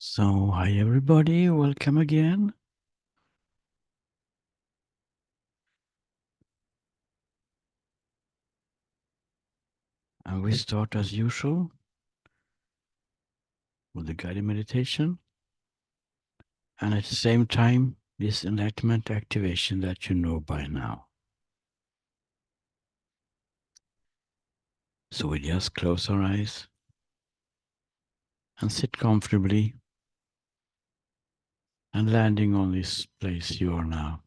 So, hi everybody, welcome again. And we start as usual with the guided meditation. And at the same time, this enlightenment activation that you know by now. So we just close our eyes and sit comfortably and landing on this place you are now.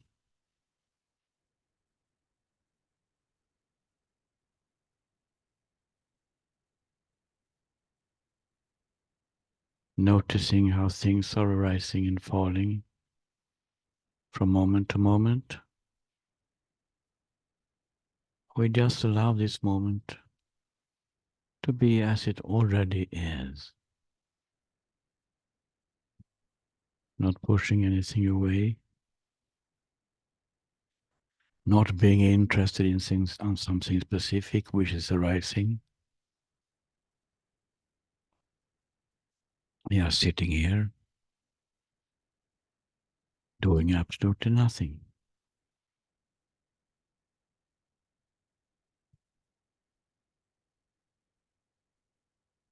Noticing how things are arising and falling from moment to moment. We just allow this moment to be as it already is. Not pushing anything away, not being interested in things on something specific which is arising. We are sitting here doing absolutely nothing.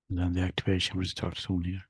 And then the activation will start soon here.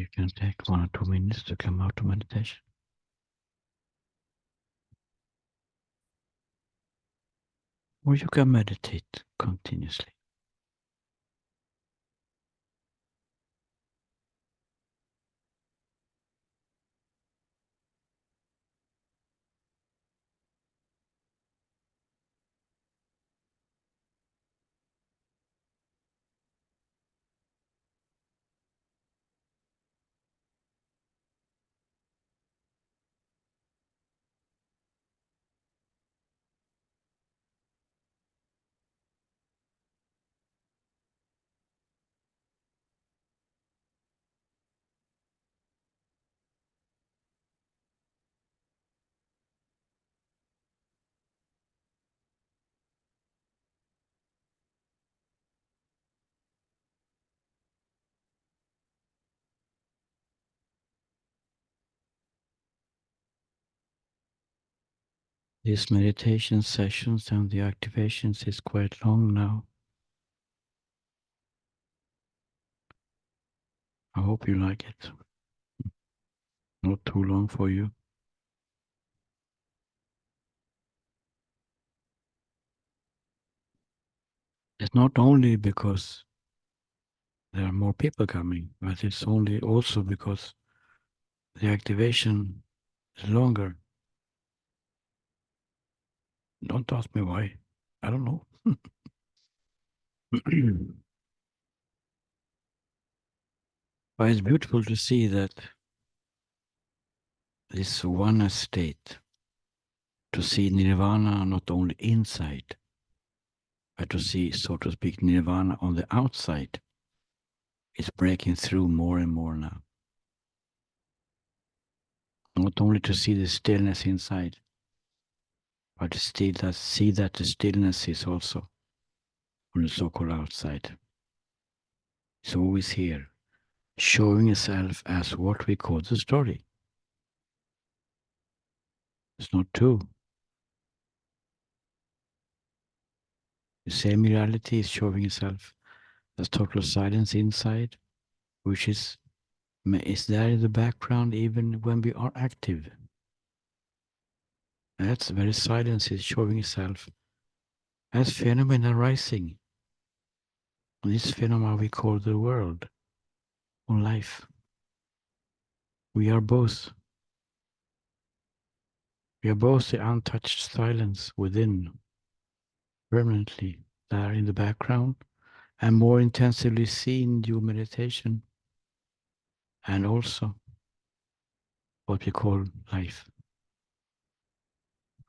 You can take 1 or 2 minutes to come out of meditation. Or you can meditate continuously. These meditation sessions and the activations is quite long now. I hope you like it. Not too long for you. It's not only because there are more people coming, but it's only also because the activation is longer. Don't ask me why. I don't know. But it's beautiful to see that this one state, to see nirvana not only inside, but to see, so to speak, nirvana on the outside, is breaking through more and more now. Not only to see the stillness inside, but to see that the stillness is also on the so-called outside. It's always here, showing itself as what we call the story. It's not two. The same reality is showing itself as total silence inside, which is there in the background even when we are active. That's very silence is showing itself as phenomena arising. And this phenomena we call the world or life. We are both. We are both the untouched silence within, permanently there in the background, and more intensively seen during meditation, and also what we call life.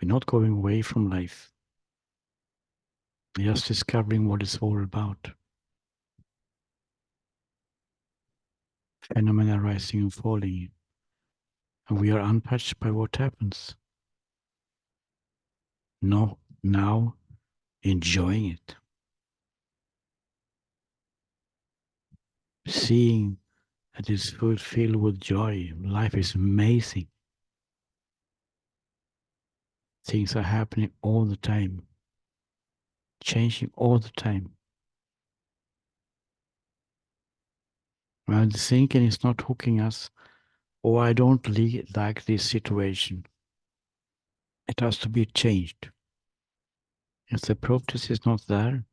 We're not going away from life. We're just discovering what it's all about. Phenomena rising and falling. And we are untouched by what happens. No, now enjoying it. Seeing that it's filled with joy. Life is amazing. Things are happening all the time. Changing all the time. Well, the thinking is not hooking us. Oh, I don't like this situation. It has to be changed. If the protest is not there,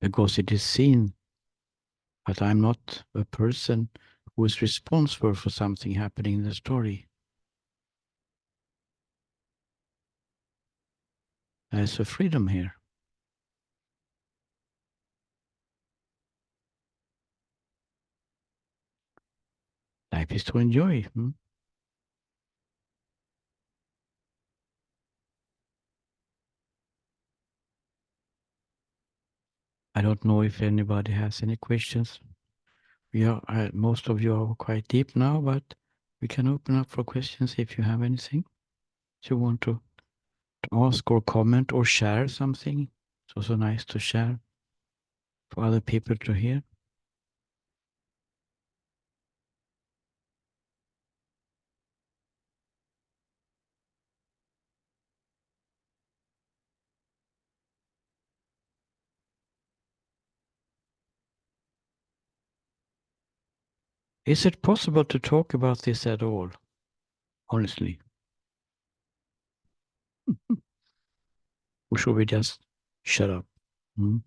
because it is seen that I'm not a person who is responsible for something happening in the story. There's a freedom here. Life is to enjoy. I don't know if anybody has any questions. Most of you are quite deep now, but we can open up for questions if you have anything you want to ask or comment or share something. It's also nice to share for other people to hear. Is it possible to talk about this at all? Honestly. Or should we just shut up? Hmm?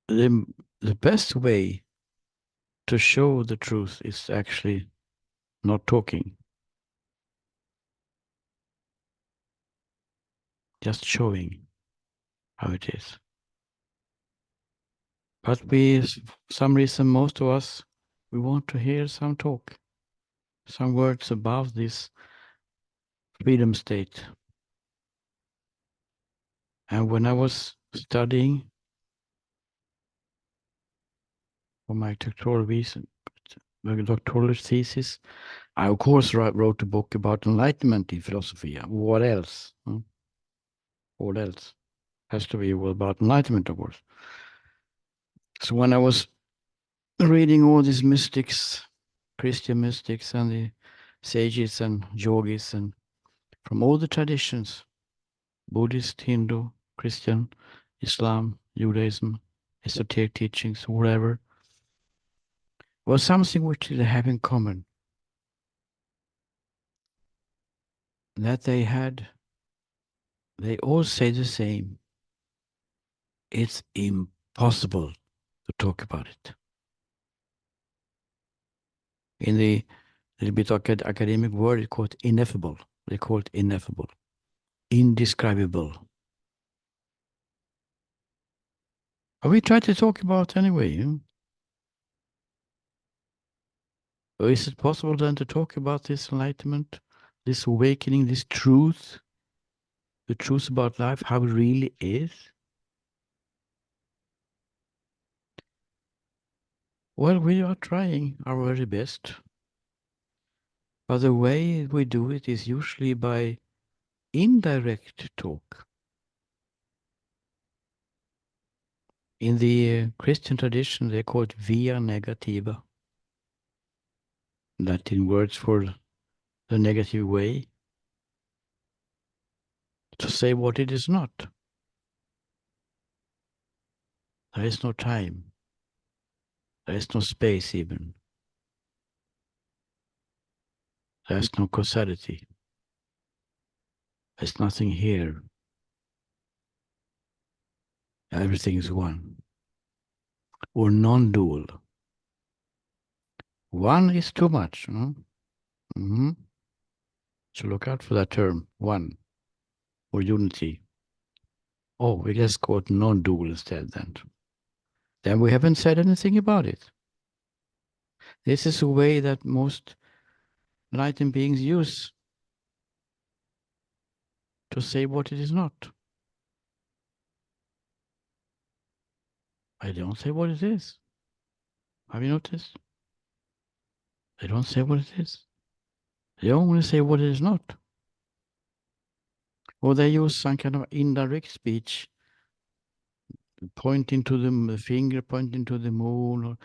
The, the best way to show the truth is actually not talking, just showing how it is. But we, for some reason, most of us, we want to hear some talk, some words about this freedom state. And when I was studying for my doctoral thesis, I of course wrote a book about enlightenment in philosophy. What else? What else? Has to be about enlightenment, of course. So when I was reading all these mystics, Christian mystics and the sages and yogis and from all the traditions, Buddhist, Hindu, Christian, Islam, Judaism, esoteric teachings, whatever, was something which they have in common. That they all say the same. It's impossible to talk about it. In the little bit academic word, it's called ineffable. They call it ineffable, indescribable. But we try to talk about anyway. Or is it possible then to talk about this enlightenment, this awakening, this truth, the truth about life, how it really is? Well, we are trying our very best. But the way we do it is usually by indirect talk. In the Christian tradition, they call it via negativa. Latin words for the negative way. To say what it is not. There is no time. There is no space even. There is no causality. There's nothing here. Everything is one. Or non-dual. One is too much. No? Mm-hmm. So look out for that term, one, or unity. Oh, we just call it non-dual instead then. Then we haven't said anything about it. This is a way that most enlightened beings use to say what it is not. I don't say what it is. Have you noticed? They don't say what it is. They only say what it is not. Or they use some kind of indirect speech, pointing to the finger, pointing to the moon. Or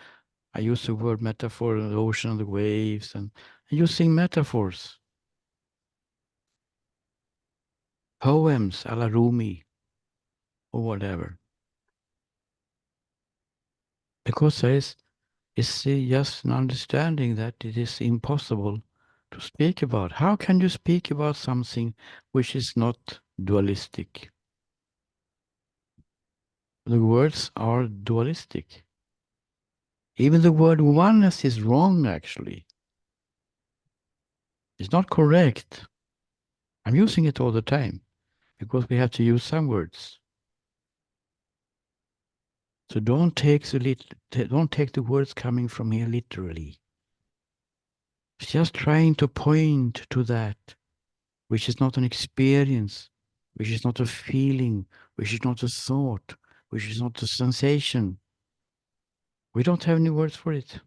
I use the word metaphor, the ocean, the waves, and using metaphors. Poems a la Rumi, or whatever. Because there is just an understanding that it is impossible to speak about. How can you speak about something which is not dualistic? The words are dualistic. Even the word oneness is wrong, actually. It's not correct. I'm using it all the time because we have to use some words. So don't take the words coming from here literally. It's just trying to point to that which is not an experience, which is not a feeling, which is not a thought, which is not a sensation. We don't have any words for it.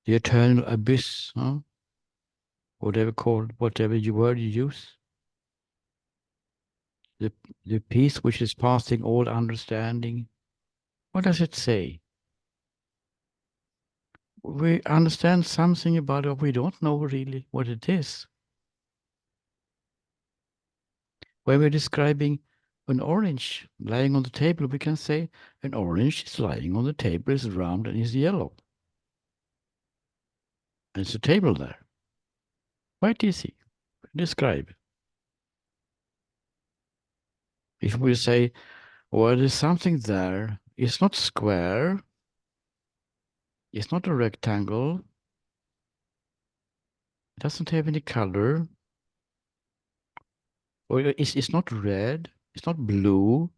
The eternal abyss, huh? Whatever word you use. The, the peace which is passing all understanding. What does it say? We understand something about it, we don't know really what it is. When we're describing An orange lying on the table, we can say an orange is lying on the table, is round and is yellow. And it's a table there. Quite easy. Describe. If we say, well, there's something there, it's not square, it's not a rectangle, it doesn't have any color, or it's not red, it's not blue.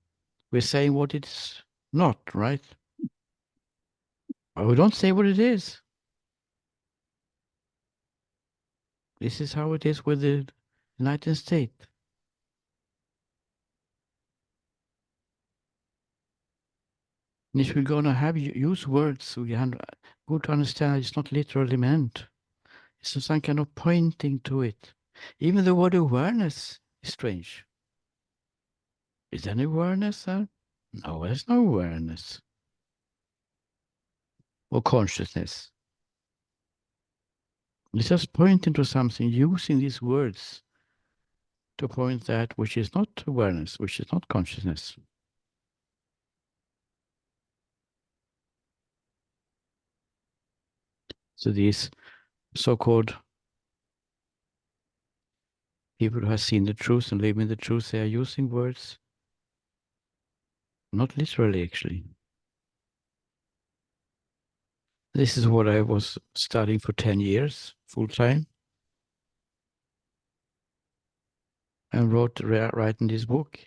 We're saying what it's not, right? But we don't say what it is. This is how it is with the United States. And if we're going to have use words, we have good to understand it's not literally meant. It's some kind of pointing to it. Even the word awareness is strange. Is there any awareness there? No, there's no awareness. Or consciousness. It's just pointing to something, using these words to point that which is not awareness, which is not consciousness. So these so-called people who have seen the truth and live in the truth, they are using words, not literally actually. This is what I was studying for 10 years, full time, and writing this book.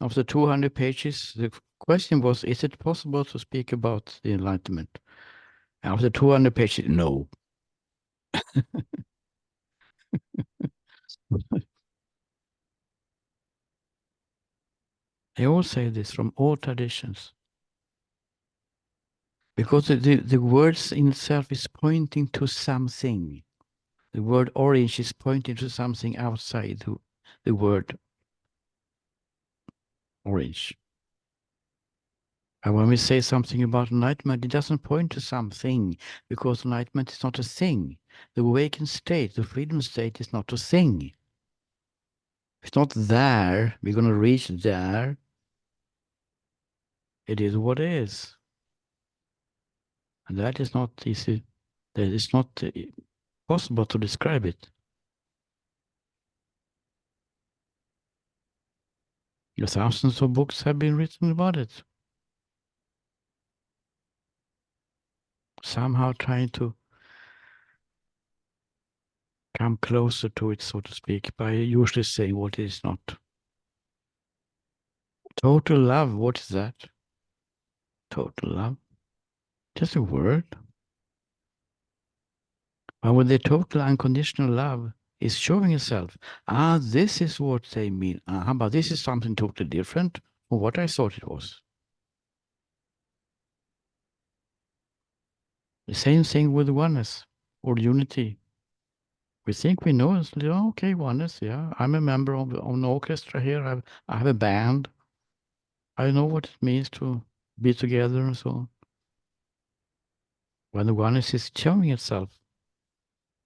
After 200 pages, the question was, is it possible to speak about the Enlightenment? After 200 pages, no. They all say this from all traditions. Because the words in itself is pointing to something. The word orange is pointing to something outside the word orange. And when we say something about enlightenment, it doesn't point to something, because enlightenment is not a thing. The awakened state, the freedom state, is not a thing. It's not there. We're going to reach there. It is what it is. And that is not easy. That is not possible to describe it. Thousands of books have been written about it. Somehow trying to come closer to it, so to speak, by usually saying what it is not. Total love, what is that? Total love? Just a word. But when the total unconditional love is showing itself, this is what they mean. But this is something totally different from what I thought it was. The same thing with oneness or unity. We think we know, okay, oneness, yeah. I'm a member of an orchestra here. I have a band. I know what it means to be together and so on. When the oneness is showing itself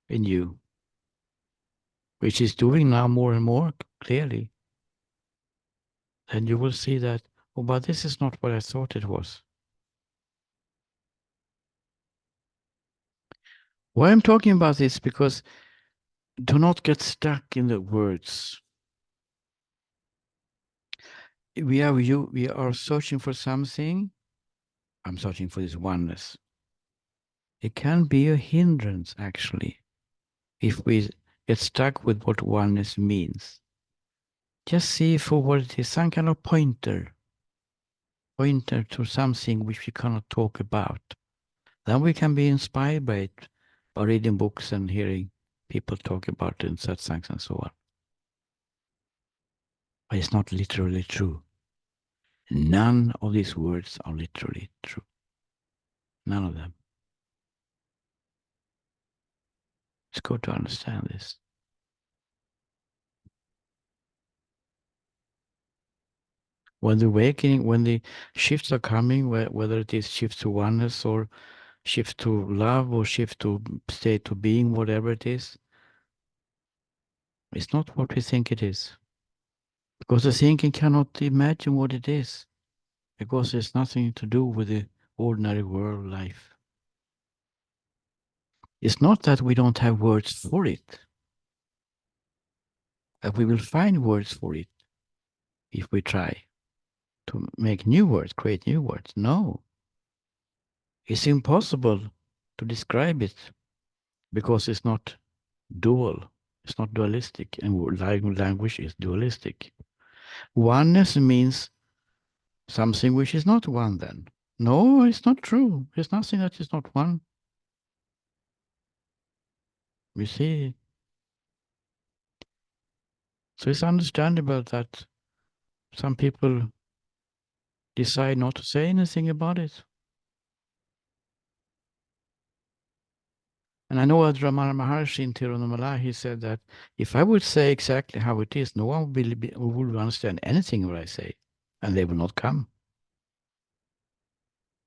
in you, which is doing now more and more clearly, then you will see that, oh, but this is not what I thought it was. Why I'm talking about this, because do not get stuck in the words. We are searching for something. I'm searching for this oneness. It can be a hindrance, actually, if we get stuck with what oneness means. Just see for what it is, some kind of pointer to something which we cannot talk about. Then we can be inspired by it by reading books and hearing people talk about it in satsangs and so on. But it's not literally true. None of these words are literally true. None of them. It's good to understand this. When the awakening, when the shifts are coming, whether it is shift to oneness or shift to love or shift to state to being, whatever it is, it's not what we think it is. Because the thinking cannot imagine what it is, because it's nothing to do with the ordinary world life. It's not that we don't have words for it, that we will find words for it if we try to make new words, create new words. No, it's impossible to describe it because it's not dual. It's not dualistic, and language is dualistic. Oneness means something which is not one then. No, it's not true. There's nothing that is not one. We see. So it's understandable that some people decide not to say anything about it. And I know that Ramana Maharshi in Tiruvannamalai, he said that if I would say exactly how it is, no one will understand anything what I say, and they will not come.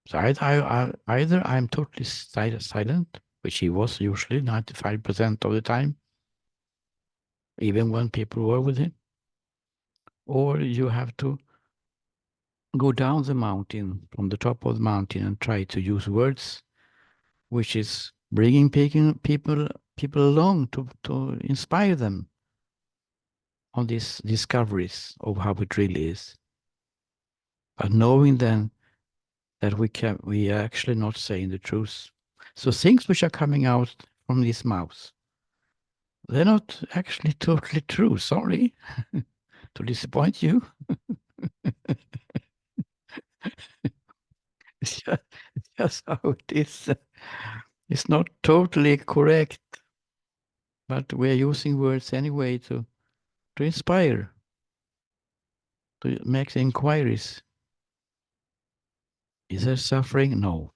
So either I'm totally silent, which he was usually 95% of the time, even when people were with him, or you have to go down the mountain, from the top of the mountain, and try to use words, which is bringing people along to inspire them on these discoveries of how it really is. But knowing then that we are actually not saying the truth. So things which are coming out from these mouths, they're not actually totally true. Sorry to disappoint you. It's just how it is. It's not totally correct, but we're using words anyway to inspire, to make inquiries. Is there suffering? No.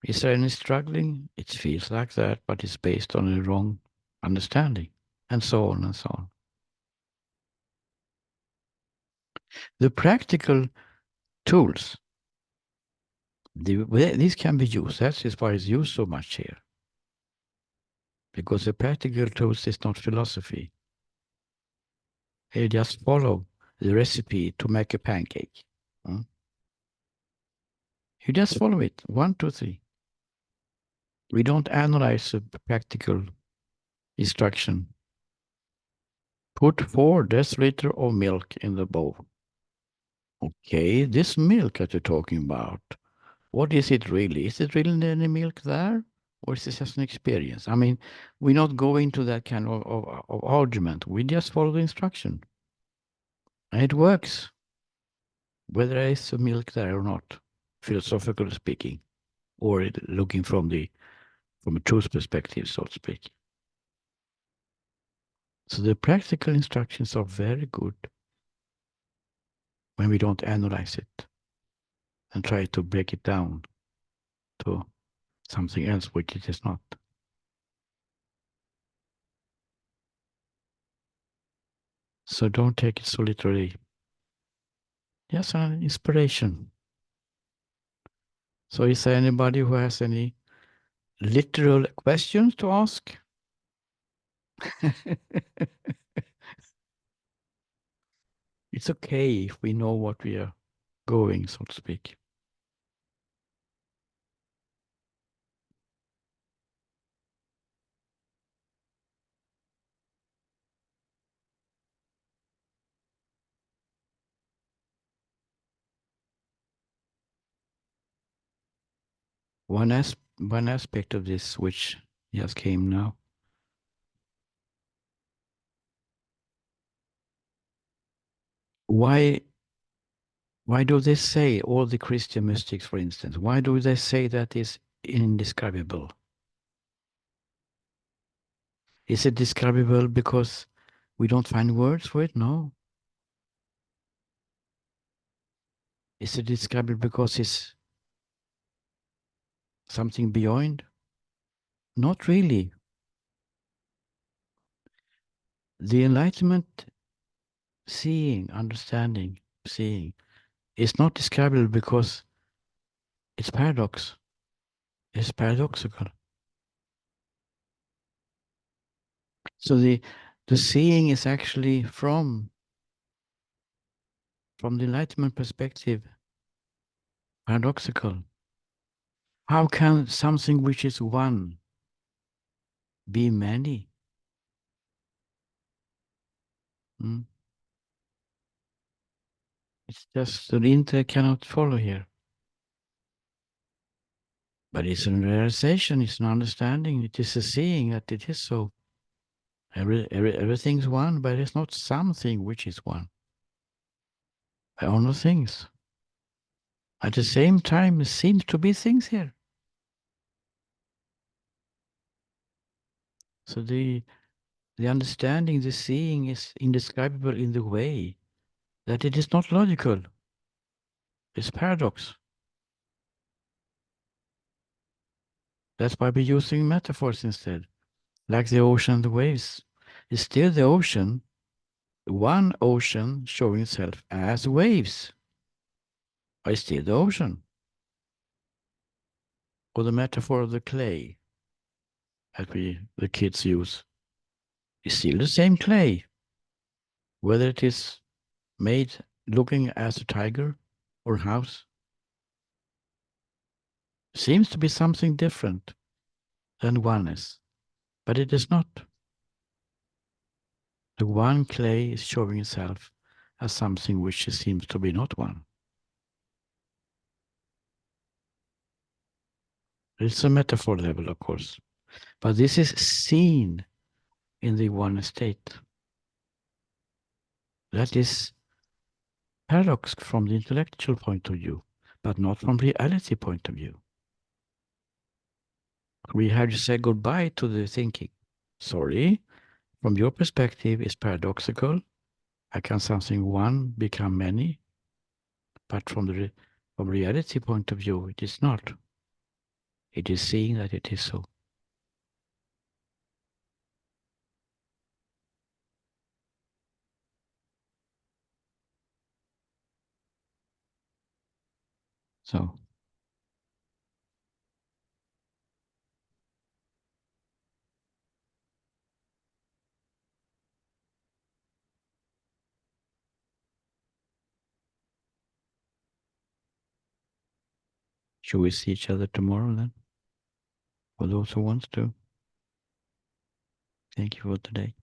Is there any struggling? It feels like that, but it's based on a wrong understanding, and so on and so on. The practical tools, these can be used. That is why it's used so much here. Because the practical tools is not philosophy. You just follow the recipe to make a pancake. Hmm? You just follow it. 1, 2, 3. We don't analyze the practical instruction. Put 4 deciliters of milk in the bowl. Okay, this milk that you're talking about, what is it really? Is it really any milk there? Or is it just an experience? I mean, we're not going to that kind of argument. We just follow the instruction. And it works, whether there is a milk there or not, philosophically speaking, or looking from a truth perspective, so to speak. So the practical instructions are very good when we don't analyze it and try to break it down to something else which it is not. So don't take it so literally. Just an inspiration. So is there anybody who has any literal questions to ask? It's okay if we know what we are going, so to speak. One aspect of this which just came now. Why do they say, all the Christian mystics, for instance, why do they say that is indescribable? Is it describable because we don't find words for it? No. Is it describable because it's something beyond? Not really. The Enlightenment seeing, understanding, seeing is not describable because it's paradox. It's paradoxical. So the The seeing is actually from the Enlightenment perspective paradoxical. How can something which is one be many? Hmm? It's just the intellect cannot follow here. But it's a realization, it's an understanding, it is a seeing that it is so. Everything's one, but it's not something which is one. There are no things. At the same time, there seems to be things here. So the understanding, the seeing is indescribable in the way that it is not logical. It's paradox. That's why we're using metaphors instead. Like the ocean and the waves. It's still the ocean, one ocean showing itself as waves. But it's still the ocean. Or the metaphor of the clay that the kids use. It's still the same clay. Whether it is made looking as a tiger or house. Seems to be something different than oneness, but it is not. The one clay is showing itself as something which seems to be not one. It's a metaphor level, of course, but this is seen in the one state. That is paradox from the intellectual point of view, but not from the reality point of view. We have to say goodbye to the thinking. Sorry, from your perspective, it's paradoxical. How can something one become many? But from reality point of view, it is not. It is seeing that it is so. So, should we see each other tomorrow then? For those who wants to. Thank you for today.